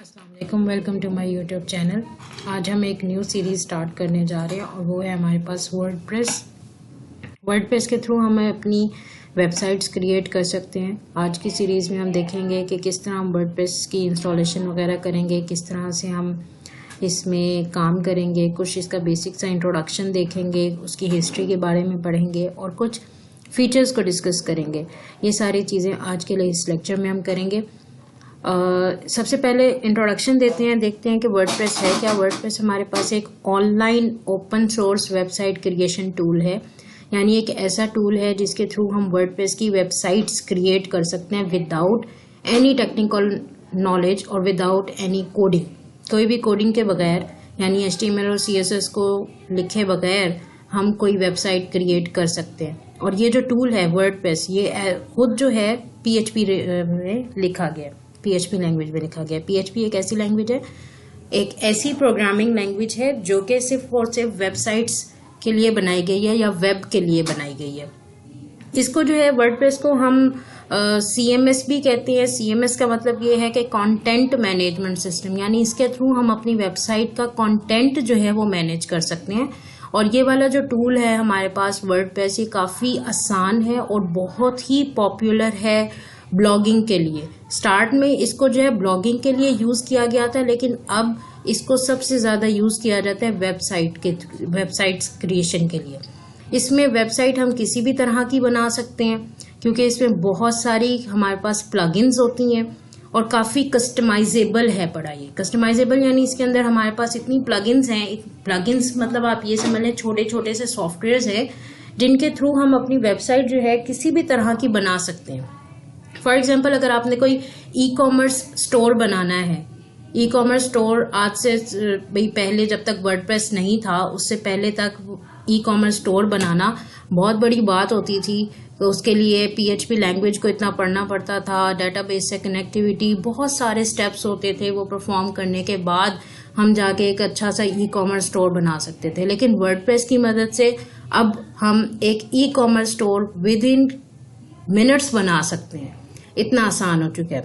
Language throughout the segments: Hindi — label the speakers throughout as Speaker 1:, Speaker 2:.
Speaker 1: अस्सलामुअलैकुम, welcome to my YouTube channel. आज हम एक न्यू सीरीज़ स्टार्ट करने जा रहे हैं और वो है हमारे पास वर्डप्रेस के थ्रू हम अपनी वेबसाइट्स क्रिएट कर सकते हैं। आज की सीरीज़ में हम देखेंगे कि किस तरह हम वर्डप्रेस की इंस्टॉलेशन वगैरह करेंगे, किस तरह से हम इसमें काम करेंगे, कुछ इसका बेसिक सा इंट्रोडक्शन देखेंगे, उसकी हिस्ट्री के बारे में पढ़ेंगे और कुछ फीचर्स को डिस्कस करेंगे। ये सारी चीज़ें आज के लिए इस लेक्चर में हम करेंगे। सबसे पहले इंट्रोडक्शन देते हैं, देखते हैं कि वर्डप्रेस है क्या। वर्डप्रेस हमारे पास एक online open source website creation tool है, यानी एक ऐसा टूल है जिसके थ्रू हम वर्डप्रेस की वेबसाइट्स क्रिएट कर सकते हैं विदाउट एनी टेक्निकल नॉलेज और विदाउट एनी कोडिंग। कोई भी कोडिंग के बगैर, यानी HTML और CSS को लिखे बगैर हम कोई वेबसाइट क्रिएट कर सकते हैं। और ये जो टूल है वर्डप्रेस, ये खुद जो है PHP में लिखा गया, PHP लैंग्वेज में लिखा गया। PHP एक ऐसी लैंग्वेज है, एक ऐसी प्रोग्रामिंग लैंग्वेज है जो कि सिर्फ और सिर्फ वेबसाइट्स के लिए बनाई गई है या वेब के लिए बनाई गई है। इसको जो है वर्डप्रेस को हम CMS भी कहते हैं। CMS का मतलब ये है कि कंटेंट मैनेजमेंट सिस्टम, यानी इसके थ्रू हम अपनी वेबसाइट का कंटेंट जो है वो मैनेज कर सकते हैं। और ये वाला जो टूल है हमारे पास वर्डप्रेस, ये काफ़ी आसान है और बहुत ही पॉपुलर है ब्लॉगिंग के लिए। स्टार्ट में इसको जो है ब्लॉगिंग के लिए यूज़ किया गया था, लेकिन अब इसको सबसे ज़्यादा यूज़ किया जाता है वेबसाइट्स क्रिएशन के लिए। इसमें वेबसाइट हम किसी भी तरह की बना सकते हैं, क्योंकि इसमें बहुत सारी हमारे पास प्लगइन्स होती हैं और काफ़ी कस्टमाइजेबल है पड़ा। ये कस्टमाइजेबल यानी इसके अंदर हमारे पास इतनी प्लगइन्स हैं। प्लगइन्स मतलब आप ये समझ लें छोटे छोटे से सॉफ्टवेयर्स हैं जिनके थ्रू हम अपनी वेबसाइट जो है किसी भी तरह की बना सकते हैं। फॉर एग्जाम्पल, अगर आपने कोई ई-कॉमर्स स्टोर बनाना है, ई-कॉमर्स स्टोर आज से भाई पहले जब तक वर्डप्रेस नहीं था उससे पहले तक ई-कॉमर्स स्टोर बनाना बहुत बड़ी बात होती थी। तो उसके लिए PHP लैंग्वेज को इतना पढ़ना पड़ता था, डेटाबेस से कनेक्टिविटी, बहुत सारे स्टेप्स होते थे। वो परफॉर्म करने के बाद हम जाके एक अच्छा सा ई-कॉमर्स स्टोर बना सकते थे। लेकिन वर्डप्रेस की मदद से अब हम एक e-commerce store within minutes बना सकते हैं। इतना आसान हो चुका है।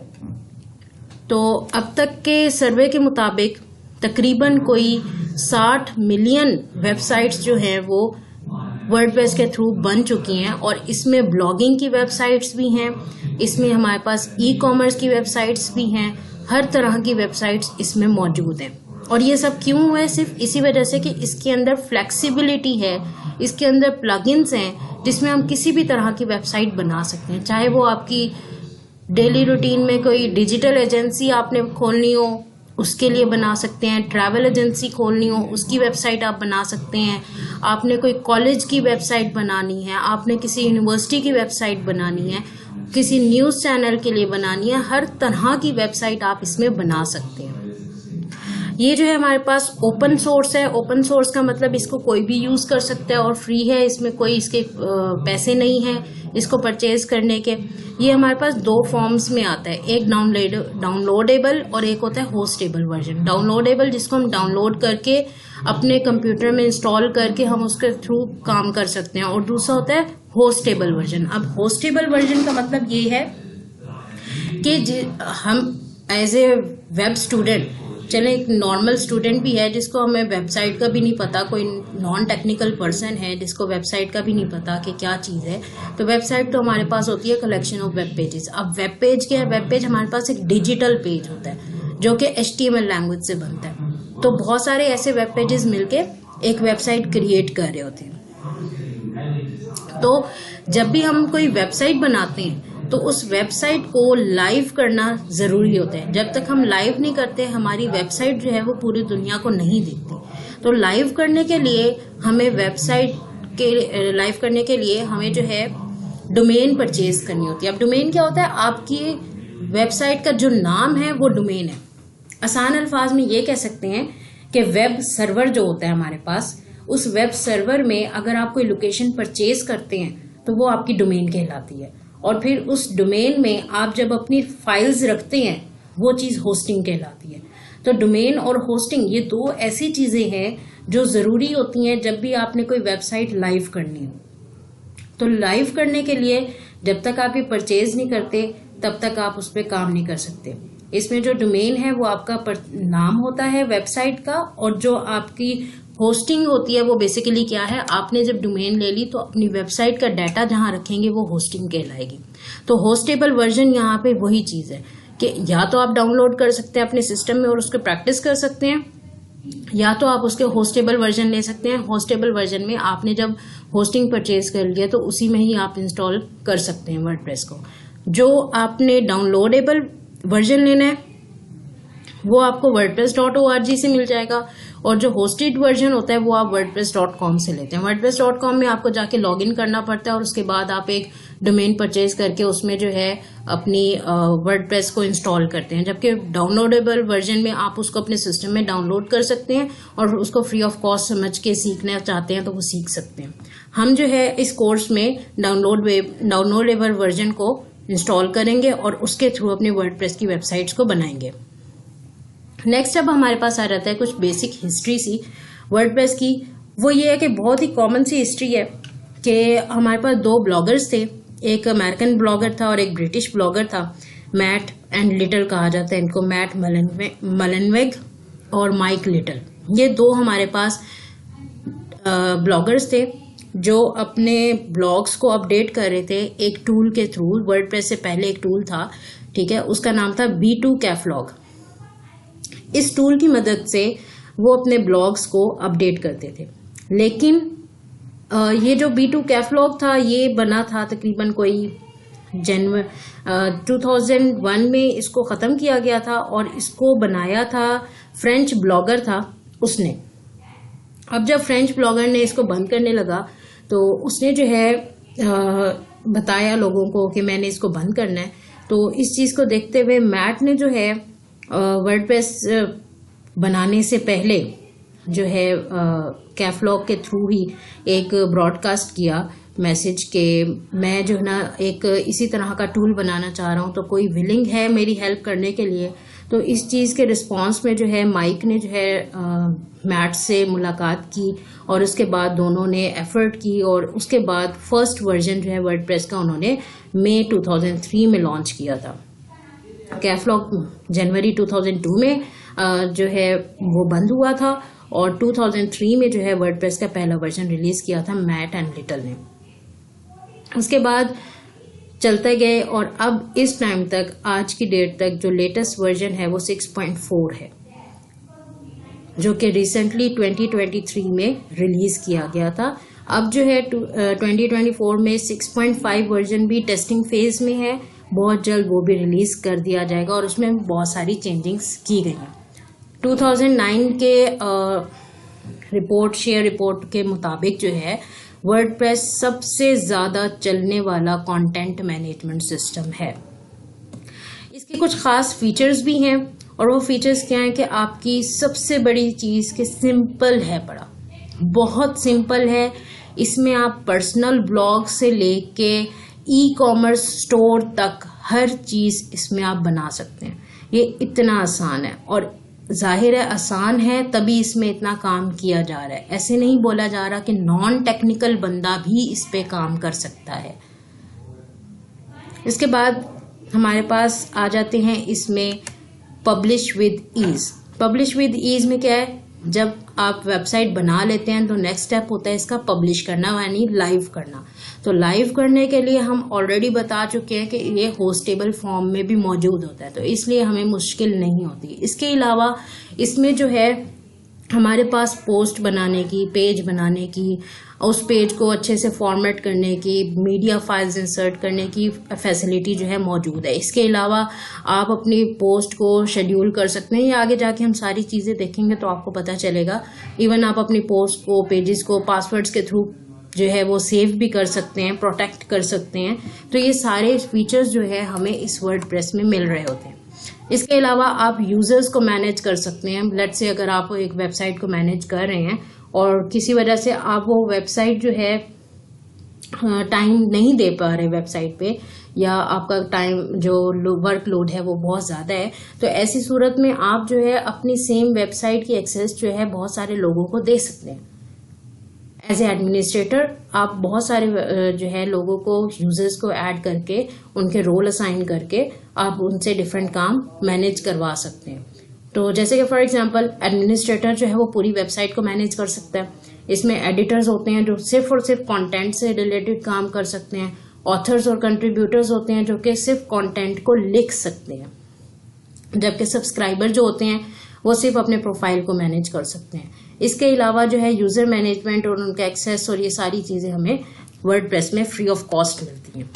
Speaker 1: तो अब तक के सर्वे के मुताबिक तकरीबन कोई 60 मिलियन वेबसाइट्स जो हैं वो वर्डप्रेस के थ्रू बन चुकी हैं। और इसमें ब्लॉगिंग की वेबसाइट्स भी हैं, इसमें हमारे पास ई-कॉमर्स की वेबसाइट्स भी हैं, हर तरह की वेबसाइट्स इसमें मौजूद हैं। और ये सब क्यों हुआ है? सिर्फ इसी वजह से कि इसके अंदर फ्लेक्सिबिलिटी है, इसके अंदर प्लगइन्स हैं जिसमें हम किसी भी तरह की वेबसाइट बना सकते हैं। चाहे वो आपकी डेली रूटीन में कोई डिजिटल एजेंसी आपने खोलनी हो उसके लिए बना सकते हैं, ट्रैवल एजेंसी खोलनी हो उसकी वेबसाइट आप बना सकते हैं, आपने कोई कॉलेज की वेबसाइट बनानी है, आपने किसी यूनिवर्सिटी की वेबसाइट बनानी है, किसी न्यूज़ चैनल के लिए बनानी है, हर तरह की वेबसाइट आप इसमें बना सकते हैं। ये जो है हमारे पास ओपन सोर्स है। ओपन सोर्स का मतलब इसको कोई भी यूज़ कर सकता है और फ्री है, इसमें कोई इसके पैसे नहीं है इसको परचेज करने के। ये हमारे पास दो फॉर्म्स में आता है, एक डाउनलोडेबल और एक होता है होस्टेबल वर्जन। डाउनलोडेबल जिसको हम डाउनलोड करके अपने कंप्यूटर में इंस्टॉल करके हम उसके थ्रू काम कर सकते हैं, और दूसरा होता है होस्टेबल वर्जन। अब होस्टेबल वर्जन का मतलब ये है कि हम एज ए वेब स्टूडेंट, चले एक नॉर्मल स्टूडेंट भी है जिसको हमें वेबसाइट का भी नहीं पता, कोई नॉन टेक्निकल पर्सन है जिसको वेबसाइट का भी नहीं पता कि क्या चीज़ है, तो वेबसाइट तो हमारे पास होती है कलेक्शन ऑफ वेब पेजेस। अब वेब पेज क्या है? वेब पेज हमारे पास एक डिजिटल पेज होता है जो कि HTML लैंग्वेज से बनता है। तो बहुत सारे ऐसे वेब पेजेस मिलके एक वेबसाइट क्रिएट कर रहे होते हैं। तो जब भी हम कोई वेबसाइट बनाते हैं तो उस वेबसाइट को लाइव करना ज़रूरी होता है। जब तक हम लाइव नहीं करते हमारी वेबसाइट जो है वो पूरी दुनिया को नहीं दिखती। तो लाइव करने के लिए हमें लाइव करने के लिए हमें जो है डोमेन परचेज करनी होती है। अब डोमेन क्या होता है? आपकी वेबसाइट का जो नाम है वो डोमेन है। आसान अल्फाज में ये कह सकते हैं कि वेब सर्वर जो होता है हमारे पास, उस वेब सर्वर में अगर आप कोई लोकेशन परचेज करते हैं तो वो आपकी डोमेन कहलाती है। और फिर उस डोमेन में आप जब अपनी फाइल्स रखते हैं वो चीज़ होस्टिंग कहलाती है। तो डोमेन और होस्टिंग ये दो ऐसी चीज़ें हैं जो ज़रूरी होती हैं जब भी आपने कोई वेबसाइट लाइव करनी हो। तो लाइव करने के लिए जब तक आप ये परचेज नहीं करते तब तक आप उस पर काम नहीं कर सकते। इसमें जो डोमेन है वो आपका नाम होता है वेबसाइट का, और जो आपकी होस्टिंग होती है वो बेसिकली क्या है, आपने जब डोमेन ले ली तो अपनी वेबसाइट का डाटा जहां रखेंगे वो होस्टिंग कहलाएगी। तो होस्टेबल वर्जन यहाँ पे वही चीज है कि या तो आप डाउनलोड कर सकते हैं अपने सिस्टम में और उसको प्रैक्टिस कर सकते हैं, या तो आप उसके होस्टेबल वर्जन ले सकते हैं। होस्टेबल वर्जन में आपने जब होस्टिंग परचेज कर लिया तो उसी में ही आप इंस्टॉल कर सकते हैं वर्डप्रेस को। जो आपने डाउनलोडेबल वर्जन लेना है वो आपको wordpress.org से मिल जाएगा, और जो होस्टेड वर्जन होता है वो आप wordpress.com से लेते हैं। wordpress.com में आपको जाके लॉगिन करना पड़ता है और उसके बाद आप एक डोमेन परचेज करके उसमें जो है अपनी वर्डप्रेस को इंस्टॉल करते हैं। जबकि डाउनलोडेबल वर्जन में आप उसको अपने सिस्टम में डाउनलोड कर सकते हैं और उसको फ्री ऑफ कॉस्ट समझ के सीखना चाहते हैं तो वो सीख सकते हैं। हम जो है इस कोर्स में डाउनलोडेबल वर्जन को इंस्टॉल करेंगे और उसके थ्रू अपने वर्डप्रेस की वेबसाइट्स को बनाएंगे। नेक्स्ट अब हमारे पास आ जाता है कुछ बेसिक हिस्ट्री सी वर्डप्रेस की। वो ये है कि बहुत ही कॉमन सी हिस्ट्री है कि हमारे पास दो ब्लॉगर्स थे, एक अमेरिकन ब्लॉगर था और एक ब्रिटिश ब्लॉगर था। मैट एंड लिटल कहा जाता है इनको, मैट मलनवेग और माइक लिटल। ये दो हमारे पास ब्लॉगर्स थे जो अपने ब्लॉग्स को अपडेट कर रहे थे एक टूल के थ्रू। वर्डप्रेस से पहले एक टूल था, ठीक है, उसका नाम था B2 कैफलॉग। इस टूल की मदद से वो अपने ब्लॉग्स को अपडेट करते थे। लेकिन ये जो B2 कैफलॉग था ये बना था तकरीबन कोई 2001 में इसको ख़त्म किया गया था, और इसको बनाया था फ्रेंच ब्लॉगर था उसने। अब जब फ्रेंच ब्लॉगर ने इसको बंद करने लगा तो उसने जो है बताया लोगों को कि मैंने इसको बंद करना है। तो इस चीज़ को देखते हुए मैट ने जो है वर्डप्रेस बनाने से पहले जो है कैफलॉग के थ्रू ही एक ब्रॉडकास्ट किया मैसेज के मैं जो है ना एक इसी तरह का टूल बनाना चाह रहा हूँ, तो कोई विलिंग है मेरी हेल्प करने के लिए। तो इस चीज़ के रिस्पांस में जो है माइक ने जो है मैट से मुलाकात की और उसके बाद दोनों ने एफर्ट की, और उसके बाद फर्स्ट वर्जन जो है वर्डप्रेस का उन्होंने मई 2003 में लॉन्च किया था। कैफलॉग जनवरी 2002 में जो है वो बंद हुआ था, और 2003 में जो है वर्डप्रेस का पहला वर्जन रिलीज किया था मैट एंड लिटल ने। उसके बाद चलते गए और अब इस टाइम तक आज की डेट तक जो लेटेस्ट वर्जन है वो 6.4 है, जो कि रिसेंटली 2023 में रिलीज किया गया था। अब जो है 2024 में 6.5 वर्जन भी टेस्टिंग फेज में है, बहुत जल्द वो भी रिलीज कर दिया जाएगा और उसमें बहुत सारी चेंजिंग्स की गई हैं। 2009 के शेयर रिपोर्ट के मुताबिक जो है वर्डप्रेस सबसे ज़्यादा चलने वाला कंटेंट मैनेजमेंट सिस्टम है। इसके कुछ ख़ास फीचर्स भी हैं, और वो फीचर्स क्या हैं कि आपकी सबसे बड़ी चीज़ कि सिंपल है, बड़ा बहुत सिंपल है। इसमें आप पर्सनल ब्लॉग से लेके ई-कॉमर्स स्टोर तक हर चीज़ इसमें आप बना सकते हैं। ये इतना आसान है, और जाहिर है आसान है तभी इसमें इतना काम किया जा रहा है। ऐसे नहीं बोला जा रहा कि नॉन टेक्निकल बंदा भी इस पे काम कर सकता है। इसके बाद हमारे पास आ जाते हैं इसमें publish with ease. Publish with ease में क्या है, जब आप वेबसाइट बना लेते हैं तो नेक्स्ट स्टेप होता है इसका पब्लिश करना, यानी लाइव करना। तो लाइव करने के लिए हम ऑलरेडी बता चुके हैं कि ये होस्टेबल फॉर्म में भी मौजूद होता है, तो इसलिए हमें मुश्किल नहीं होती। इसके अलावा इसमें जो है हमारे पास पोस्ट बनाने की, पेज बनाने की, उस पेज को अच्छे से फॉर्मेट करने की, मीडिया फाइल्स इंसर्ट करने की फैसिलिटी जो है मौजूद है। इसके अलावा आप अपनी पोस्ट को शेड्यूल कर सकते हैं, या आगे जाके हम सारी चीज़ें देखेंगे तो आपको पता चलेगा। इवन आप अपनी पोस्ट को, पेजेस को पासवर्ड्स के थ्रू जो है वो सेव भी कर सकते हैं, प्रोटेक्ट कर सकते हैं। तो ये सारे फीचर्स जो है हमें इस वर्डप्रेस में मिल रहे होते हैं। इसके अलावा आप यूजर्स को मैनेज कर सकते हैं। लेट्स से अगर आप एक वेबसाइट को मैनेज कर रहे हैं और किसी वजह से आप वो वेबसाइट जो है टाइम नहीं दे पा रहे वेबसाइट पे, या आपका टाइम जो वर्कलोड है वो बहुत ज़्यादा है, तो ऐसी सूरत में आप जो है अपनी सेम वेबसाइट की एक्सेस जो है बहुत सारे लोगों को दे सकते हैं। एज ए एडमिनिस्ट्रेटर आप बहुत सारे जो है लोगों को, यूजर्स को ऐड करके उनके रोल असाइन करके आप उनसे डिफरेंट काम मैनेज करवा सकते हैं। तो जैसे कि फॉर एग्जांपल एडमिनिस्ट्रेटर जो है वो पूरी वेबसाइट को मैनेज कर सकता है। इसमें एडिटर्स होते हैं जो सिर्फ और सिर्फ कंटेंट से रिलेटेड काम कर सकते हैं। ऑथर्स और कंट्रीब्यूटर्स होते हैं जो कि सिर्फ कंटेंट को लिख सकते हैं, जबकि सब्सक्राइबर जो होते हैं वो सिर्फ अपने प्रोफाइल को मैनेज कर सकते हैं। इसके अलावा जो है यूजर मैनेजमेंट और उनका एक्सेस और ये सारी चीजें हमें वर्डप्रेस में फ्री ऑफ कॉस्ट मिलती हैं।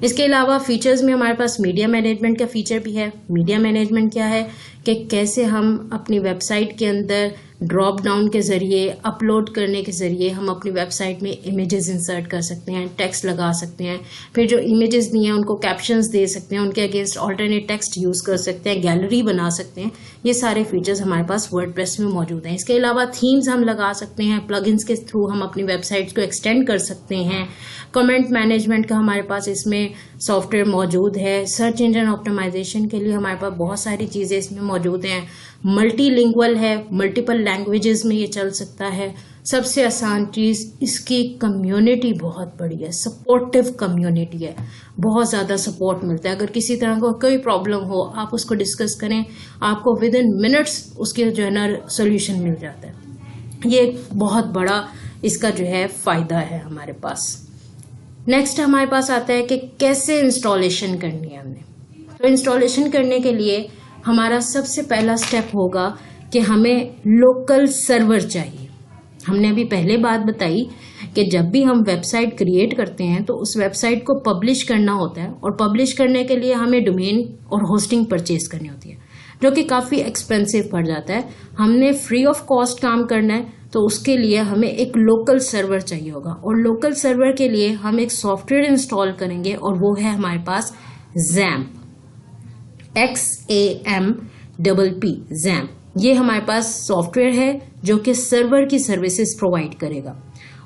Speaker 1: इसके अलावा फीचर्स में हमारे पास मीडिया मैनेजमेंट का फीचर भी है। मीडिया मैनेजमेंट क्या है कि कैसे हम अपनी वेबसाइट के अंदर ड्रॉप डाउन के जरिए, अपलोड करने के जरिए हम अपनी वेबसाइट में इमेजेस इंसर्ट कर सकते हैं, टेक्स्ट लगा सकते हैं, फिर जो इमेजेस दिए हैं उनको कैप्शंस दे सकते हैं, उनके अगेंस्ट ऑल्टरनेट टेक्स्ट यूज कर सकते हैं, गैलरी बना सकते हैं। ये सारे फीचर्स हमारे पास वर्डप्रेस में मौजूद हैं। इसके अलावा थीम्स हम लगा सकते हैं, प्लगइन्स के थ्रू हम अपनी वेबसाइट्स को एक्सटेंड कर सकते हैं। कमेंट मैनेजमेंट का हमारे पास इसमें सॉफ्टवेयर मौजूद है। सर्च इंजन ऑप्टिमाइजेशन के लिए हमारे पास बहुत सारी चीजें इसमें मौजूद हैं। मल्टीलिंगुअल है, मल्टीपल लैंग्वेजेस में ये चल सकता है। सबसे आसान चीज इसकी कम्युनिटी बहुत बड़ी है, सपोर्टिव कम्युनिटी है, बहुत ज्यादा सपोर्ट मिलता है। अगर किसी तरह का कोई प्रॉब्लम हो आप उसको डिस्कस करें, आपको विद इन मिनट्स उसके जो है ना सोल्यूशन मिल जाता है। ये एक बहुत बड़ा इसका जो है फायदा है हमारे पास। नेक्स्ट हमारे पास आता है कि कैसे इंस्टॉलेशन करनी है हमने। तो इंस्टॉलेशन करने के लिए हमारा सबसे पहला स्टेप होगा कि हमें लोकल सर्वर चाहिए। हमने अभी पहले बात बताई कि जब भी हम वेबसाइट क्रिएट करते हैं तो उस वेबसाइट को पब्लिश करना होता है, और पब्लिश करने के लिए हमें डोमेन और होस्टिंग परचेज करनी होती है, जो कि काफ़ी एक्सपेंसिव पड़ जाता है। हमने फ्री ऑफ कॉस्ट काम करना है तो उसके लिए हमें एक लोकल सर्वर चाहिए होगा, और लोकल सर्वर के लिए हम एक सॉफ्टवेयर इंस्टॉल करेंगे और वो है हमारे पास XAMPP, XAMPP, XAMPP। ये हमारे पास सॉफ्टवेयर है जो कि सर्वर की सर्विसेज प्रोवाइड करेगा।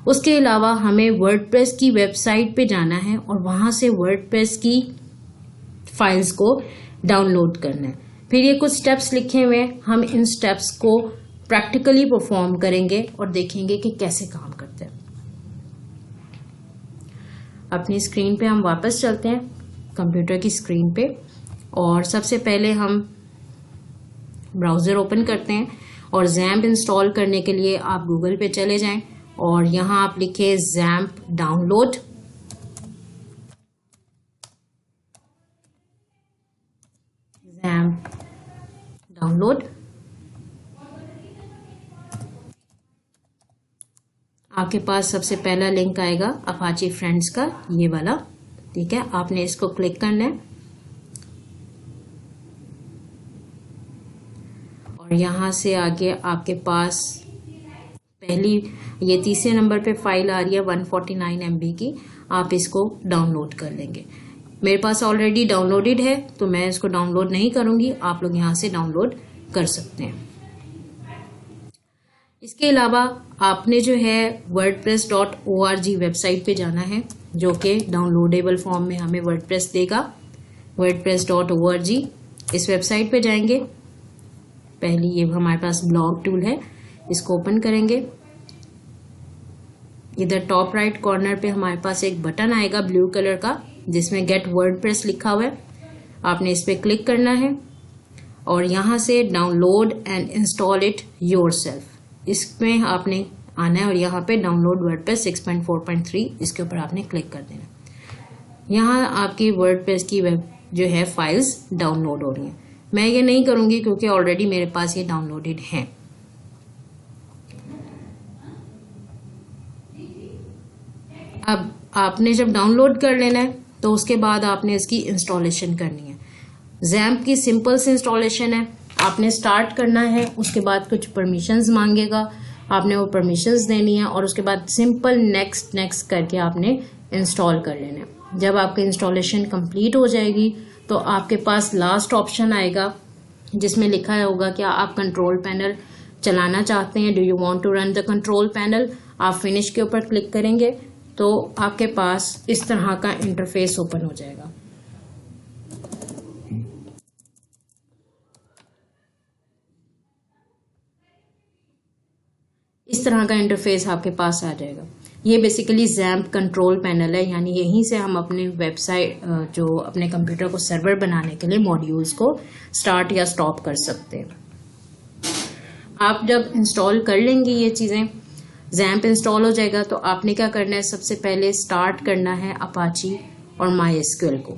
Speaker 1: उसके अलावा हमें वर्डप्रेस की वेबसाइट पे जाना है और वहां से वर्डप्रेस की फाइल्स को डाउनलोड करना है। फिर ये कुछ स्टेप्स लिखे हुए हैं, हम इन स्टेप्स को प्रैक्टिकली परफॉर्म करेंगे और देखेंगे कि कैसे काम करते हैं। अपनी स्क्रीन पे हम वापस चलते हैं, कंप्यूटर की स्क्रीन पे, और सबसे पहले हम ब्राउज़र ओपन करते हैं और XAMPP इंस्टॉल करने के लिए आप गूगल पे चले जाएं और यहाँ आप लिखें XAMPP डाउनलोड। XAMPP download. आपके पास सबसे पहला लिंक आएगा अपाची फ्रेंड्स का, ये वाला, ठीक है। आपने इसको क्लिक करना है और यहाँ से आगे आपके पास पहली ये तीसरे नंबर पे फाइल आ रही है 149 MB की, आप इसको डाउनलोड कर लेंगे। मेरे पास ऑलरेडी डाउनलोडेड है तो मैं इसको डाउनलोड नहीं करूंगी, आप लोग यहाँ से डाउनलोड कर सकते हैं। इसके अलावा आपने जो है wordpress.org वेबसाइट पे जाना है, जो कि डाउनलोडेबल फॉर्म में हमें वर्डप्रेस देगा। wordpress.org इस वेबसाइट पे जाएंगे। पहली ये हमारे पास ब्लॉग टूल है, इसको ओपन करेंगे। इधर टॉप राइट कॉर्नर पे हमारे पास एक बटन आएगा ब्लू कलर का जिसमें गेट वर्डप्रेस लिखा हुआ है, आपने इस पे क्लिक करना है और यहाँ से download and install it yourself, इसमें आपने आना है और यहाँ पे डाउनलोड वर्डप्रेस 6.4.3 इसके ऊपर आपने क्लिक कर देना। यहाँ आपकी वर्डप्रेस की वेब जो है फाइल्स डाउनलोड हो रही हैं। मैं ये नहीं करूंगी क्योंकि ऑलरेडी मेरे पास ये डाउनलोडेड है। अब आपने जब डाउनलोड कर लेना है तो उसके बाद आपने इसकी इंस्टॉलेशन करनी है। XAMPP की सिंपल सी इंस्टॉलेशन है, आपने स्टार्ट करना है, उसके बाद कुछ परमिशंस मांगेगा, आपने वो परमिशंस देनी है और उसके बाद सिंपल नेक्स्ट नेक्स्ट करके आपने इंस्टॉल कर लेना है। जब आपकी इंस्टॉलेशन कंप्लीट हो जाएगी तो आपके पास लास्ट ऑप्शन आएगा जिसमें लिखा होगा कि आप कंट्रोल पैनल चलाना चाहते हैं, do you want to run the control panel. आप फिनिश के ऊपर क्लिक करेंगे तो आपके पास इस तरह का इंटरफेस ओपन हो जाएगा। इस तरह का इंटरफेस आपके पास आ जाएगा। ये बेसिकली XAMPP कंट्रोल पैनल है, यानी यहीं से हम अपने वेबसाइट जो अपने कंप्यूटर को सर्वर बनाने के लिए मॉड्यूल्स को स्टार्ट या स्टॉप कर सकते हैं। आप जब इंस्टॉल कर लेंगे ये चीज़ें, XAMPP इंस्टॉल हो जाएगा, तो आपने क्या करना है, सबसे पहले स्टार्ट करना है अपाची और MySQL को।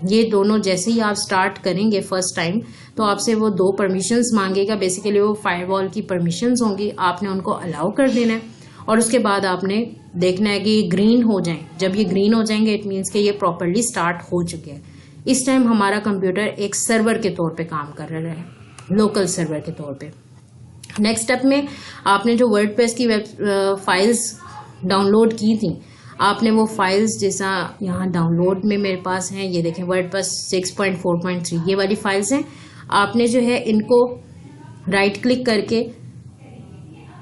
Speaker 1: ये दोनों जैसे ही आप स्टार्ट करेंगे फर्स्ट टाइम, तो आपसे वो 2 परमिशंस मांगेगा। बेसिकली वो फायरवॉल की परमिशंस होंगी, आपने उनको अलाउ कर देना है और उसके बाद आपने देखना है कि ये ग्रीन हो जाएं। जब ये ग्रीन हो जाएंगे इट मीन्स कि ये प्रॉपरली स्टार्ट हो चुके हैं। इस टाइम हमारा कंप्यूटर एक सर्वर के तौर पे काम कर रहा है, लोकल सर्वर के तौर पे। नेक्स्ट स्टेप में आपने जो वर्डप्रेस की फाइल्स डाउनलोड की थी, आपने वो फाइल्स जैसा यहाँ डाउनलोड में मेरे पास हैं, ये देखें वर्डप्रेस 6.4.3 ये वाली फाइल्स हैं। आपने जो है इनको राइट क्लिक करके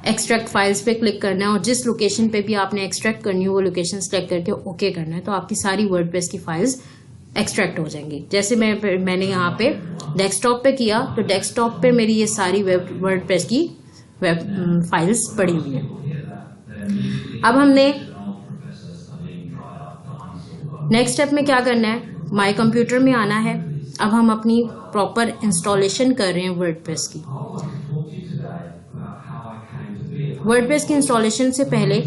Speaker 1: एक्सट्रैक्ट फाइल्स पे क्लिक करना है और जिस लोकेशन पे भी आपने एक्सट्रैक्ट करनी हो वो लोकेशन सेलेक्ट करके ओके करना है, तो आपकी सारी वर्डप्रेस की फाइल्स एक्सट्रैक्ट हो जाएंगी। जैसे मैंने यहाँ पे डेस्कटॉप पे किया, तो डेस्कटॉप पे मेरी ये सारी वर्डप्रेस की फाइल्स पड़ी हुई हैं। अब हमने नेक्स्ट स्टेप में क्या करना है, माय कंप्यूटर में आना है। अब हम अपनी प्रॉपर इंस्टॉलेशन कर रहे हैं वर्डप्रेस की। वर्डप्रेस की इंस्टॉलेशन से पहले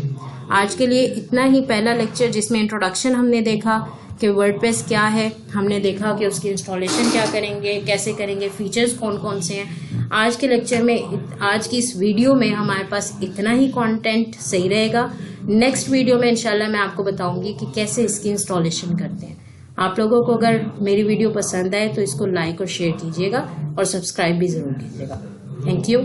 Speaker 1: आज के लिए इतना ही पहला लेक्चर, जिसमें इंट्रोडक्शन हमने देखा कि वर्डप्रेस क्या है, हमने देखा कि उसकी इंस्टॉलेशन क्या करेंगे, कैसे करेंगे, फीचर्स कौन कौन से हैं। आज के लेक्चर में, आज की इस वीडियो में हमारे पास इतना ही कंटेंट सही रहेगा। नेक्स्ट वीडियो में इंशाल्लाह मैं आपको बताऊंगी कि कैसे इसकी इंस्टॉलेशन करते हैं। आप लोगों को अगर मेरी वीडियो पसंद आए तो इसको लाइक और शेयर कीजिएगा और सब्सक्राइब भी ज़रूर कीजिएगा। Thank you.